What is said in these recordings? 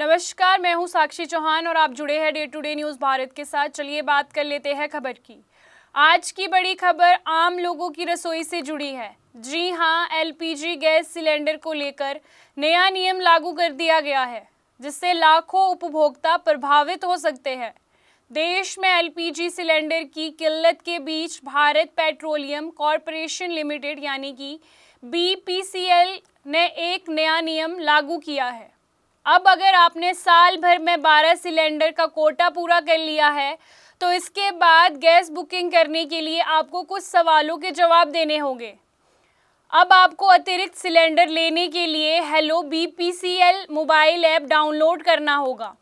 नमस्कार, मैं हूं साक्षी चौहान और आप जुड़े हैं day to day news Bharat के साथ। चलिए बात कर लेते हैं खबर की। आज की बड़ी खबर आम लोगों की रसोई से जुड़ी है। जी हां, एलपीजी गैस सिलेंडर को लेकर नया नियम लागू कर दिया गया है, जिससे लाखों उपभोक्ता प्रभावित हो सकते हैं। देश में एलपीजी सिलेंडर की किल्लत के बीच भारत पेट्रोलियम कॉरपोरेशन लिमिटेड यानी कि बीपीसीएल ने एक नया नियम लागू किया है। अब अगर आपने साल भर में 12 सिलेंडर का कोटा पूरा कर लिया है, तो इसके बाद गैस बुकिंग करने के लिए आपको कुछ सवालों के जवाब देने होंगे। अब आपको अतिरिक्त सिलेंडर लेने के लिए hello BPCL mobile app download करना होगा।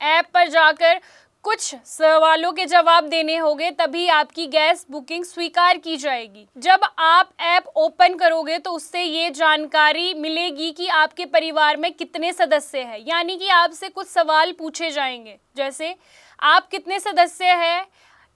ऐप पर जाकर कुछ सवालों के जवाब देने होंगे, तभी आपकी गैस बुकिंग स्वीकार की जाएगी। जब आप ऐप ओपन करोगे तो उससे ये जानकारी मिलेगी कि आपके परिवार में कितने सदस्य हैं, यानी कि आपसे कुछ सवाल पूछे जाएंगे, जैसे आप कितने सदस्य हैं,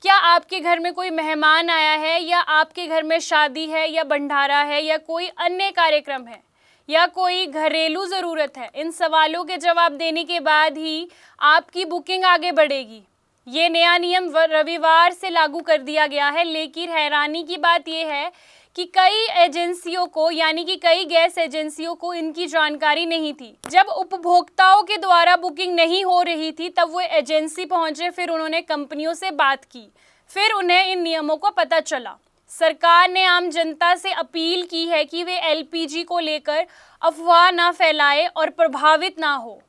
क्या आपके घर में कोई मेहमान आया है, या आपके घर में शादी है या भंडारा है या कोई अन्य कार्यक्रम है, या कोई घरेलू ज़रूरत है। इन सवालों के जवाब देने के बाद ही आपकी बुकिंग आगे बढ़ेगी। ये नया नियम रविवार से लागू कर दिया गया है, लेकिन हैरानी की बात यह है कि कई एजेंसियों को यानी कि कई गैस एजेंसियों को इनकी जानकारी नहीं थी। जब उपभोक्ताओं के द्वारा बुकिंग नहीं हो रही थी, तब वो एजेंसी पहुंचे, फिर उन्होंने कंपनियों से बात की, फिर उन्हें इन नियमों को पता चला। सरकार ने आम जनता से अपील की है कि वे एलपीजी को लेकर अफवाह ना फैलाए और प्रभावित ना हो।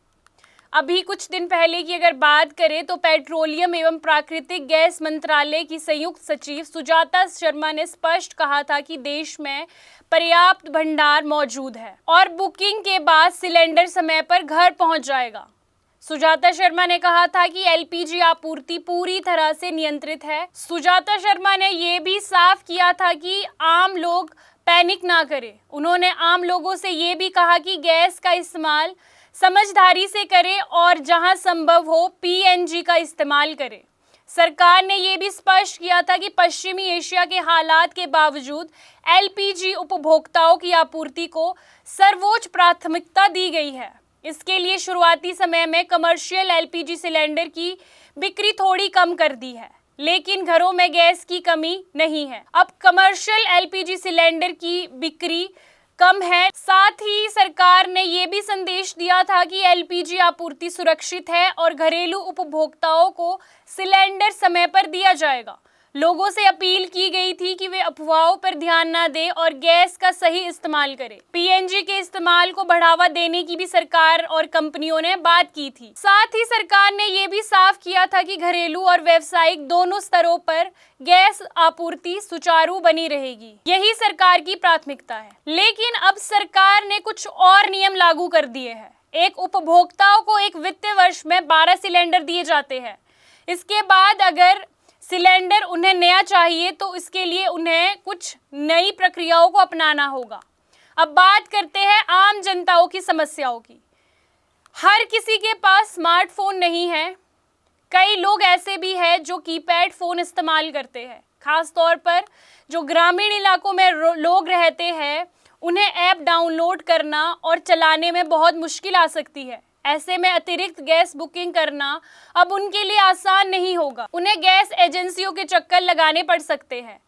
अभी कुछ दिन पहले की अगर बात करें तो पेट्रोलियम एवं प्राकृतिक गैस मंत्रालय की संयुक्त सचिव सुजाता शर्मा ने स्पष्ट कहा था कि देश में पर्याप्त भंडार मौजूद है और बुकिंग के बाद सिलेंडर समय पर घर पहुंच जाएगा। सुजाता शर्मा ने कहा था कि एलपीजी आपूर्ति पूरी तरह से नियंत्रित है। सुजाता शर्मा ने ये भी साफ किया था कि आम लोग पैनिक ना करें। उन्होंने आम लोगों से ये भी कहा कि गैस का इस्तेमाल समझदारी से करें और जहां संभव हो पीएनजी का इस्तेमाल करें। सरकार ने ये भी स्पष्ट किया था कि पश्चिमी एशिया के हालात के बावजूद एलपीजी उपभोक्ताओं की आपूर्ति को सर्वोच्च प्राथमिकता दी गई है। इसके लिए शुरुआती समय में कमर्शियल एलपीजी सिलेंडर की बिक्री थोड़ी कम कर दी है, लेकिन घरों में गैस की कमी नहीं है। अब कमर्शियल एलपीजी सिलेंडर की बिक्री कम है। साथ ही सरकार ने ये भी संदेश दिया था कि एलपीजी आपूर्ति सुरक्षित है और घरेलू उपभोक्ताओं को सिलेंडर समय पर दिया जाएगा। लोगों से अपील की गई थी कि वे अफवाहों पर ध्यान न दें और गैस का सही इस्तेमाल करें। पीएनजी के इस्तेमाल को बढ़ावा देने की भी सरकार और कंपनियों ने बात की थी। साथ ही सरकार ने ये भी साफ किया था कि घरेलू और व्यावसायिक दोनों स्तरों पर गैस आपूर्ति सुचारू बनी रहेगी। यही सरकार की प्राथमिकता है। लेकिन अब सरकार ने कुछ और नियम लागू कर दिए हैं। एक उपभोक्ताओं को एक वित्तीय वर्ष में 12 सिलेंडर दिए जाते हैं। इसके बाद अगर सिलेंडर उन्हें नया चाहिए तो इसके लिए उन्हें कुछ नई प्रक्रियाओं को अपनाना होगा। अब बात करते हैं आम जनताओं की समस्याओं की। हर किसी के पास स्मार्टफोन नहीं है। कई लोग ऐसे भी हैं जो कीपैड फ़ोन इस्तेमाल करते हैं। खास तौर पर जो ग्रामीण इलाकों में लोग रहते हैं, उन्हें ऐप डाउनलोड करना और चलाने में बहुत मुश्किल आ सकती है। ऐसे में अतिरिक्त गैस बुकिंग करना अब उनके लिए आसान नहीं होगा। उन्हें गैस एजेंसियों के चक्कर लगाने पड़ सकते हैं।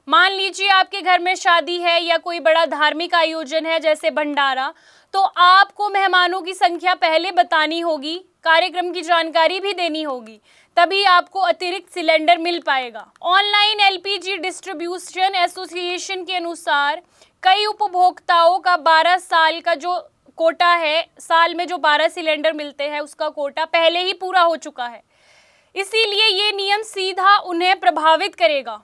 मान लीजिए आपके घर में शादी है या कोई बड़ा धार्मिक आयोजन है जैसे भंडारा, तो आपको मेहमानों की संख्या पहले बतानी होगी, कार्यक्रम की जानकारी भी देनी होगी, तभी आपको अतिरिक्त सिलेंडर मिल पाएगा। ऑनलाइन एलपीजी डिस्ट्रीब्यूशन एसोसिएशन के अनुसार कई उपभोक्ताओं का 12 साल का जो कोटा है, साल में जो 12 सिलेंडर मिलते हैं उसका कोटा पहले ही पूरा हो चुका है। इसीलिए ये नियम सीधा उन्हें प्रभावित करेगा।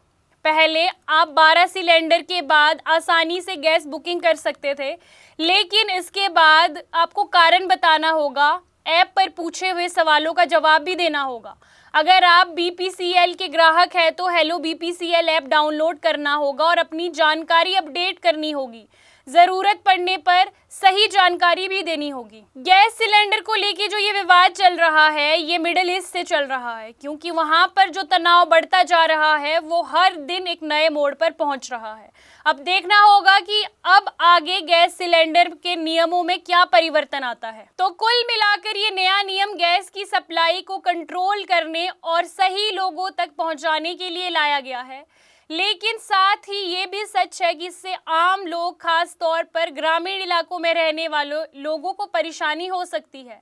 पहले आप 12 सिलेंडर के बाद आसानी से गैस बुकिंग कर सकते थे, लेकिन इसके बाद आपको कारण बताना होगा, ऐप पर पूछे हुए सवालों का जवाब भी देना होगा। अगर आप बीपीसीएल के ग्राहक हैं तो हेलो बीपीसीएल ऐप डाउनलोड करना होगा और अपनी जानकारी अपडेट करनी होगी। जरूरत पड़ने पर सही जानकारी भी देनी होगी। गैस सिलेंडर को लेके जो ये विवाद चल रहा है, ये मिडिल ईस्ट से चल रहा है, क्योंकि वहां पर जो तनाव बढ़ता जा रहा है वो हर दिन एक नए मोड़ पर पहुंच रहा है। अब देखना होगा कि अब आगे गैस सिलेंडर के नियमों में क्या परिवर्तन आता है। तो कुल मिलाकर ये नया नियम गैस की सप्लाई को कंट्रोल करने और सही लोगों तक पहुंचाने के लिए लाया गया है, लेकिन साथ ही ये भी सच है कि इससे आम लोग, खास तौर पर ग्रामीण इलाकों में रहने वालों लोगों को परेशानी हो सकती है।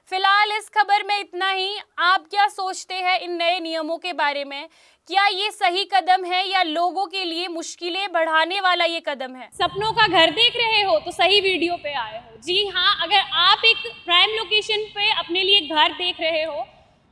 फिलहाल इस खबर में इतना ही। आप क्या सोचते हैं इन नए नियमों के बारे में? क्या ये सही कदम है या लोगों के लिए मुश्किलें बढ़ाने वाला ये कदम है? सपनों का घर देख रहे हो तो सही वीडियो पे आए हो। जी हाँ, अगर आप एक प्राइम लोकेशन पे अपने लिए घर देख रहे हो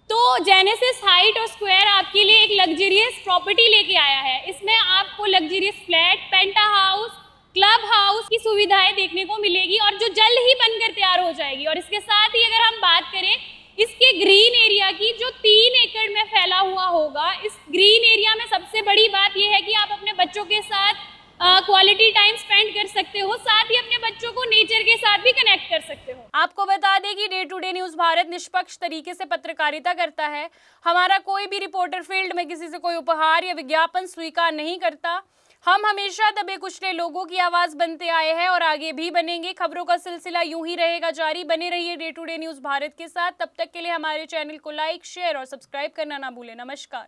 तो जेनेसिस हाइट और स्क्वायर आपके लिए एक लग्जरियस प्रॉपर्टी लेके आया है। इसमें आपको लग्जरियस फ्लैट, पेंटा हाउस, क्लब हाउस की सुविधाएं देखने को मिलेगी और जो जल्द ही बनकर तैयार हो जाएगी। और इसके साथ ही अगर हम बात करें इसके ग्रीन एरिया की, जो 3 एकड़ में फैला हुआ होगा, इस ग्रीन एरिया में सबसे बड़ी बात यह है कि आप अपने बच्चों के साथ क्वालिटी टाइम स्पेंड कर सकते हो, साथ ही अपने बच्चों को नेचर के साथ भी कनेक्ट कर सकते हो। आपको बता दें कि day to day news Bharat निष्पक्ष तरीके से पत्रकारिता करता है। हमारा कोई भी रिपोर्टर फील्ड में किसी से कोई उपहार या विज्ञापन स्वीकार नहीं करता। हम हमेशा दबे कुचले लोगों की आवाज़ बनते आए हैं और आगे भी बनेंगे। खबरों का सिलसिला यूं ही रहेगा जारी। बने रहिए day to day news Bharat के साथ। तब तक के लिए हमारे चैनल को लाइक, शेयर और सब्सक्राइब करना ना भूलें। नमस्कार।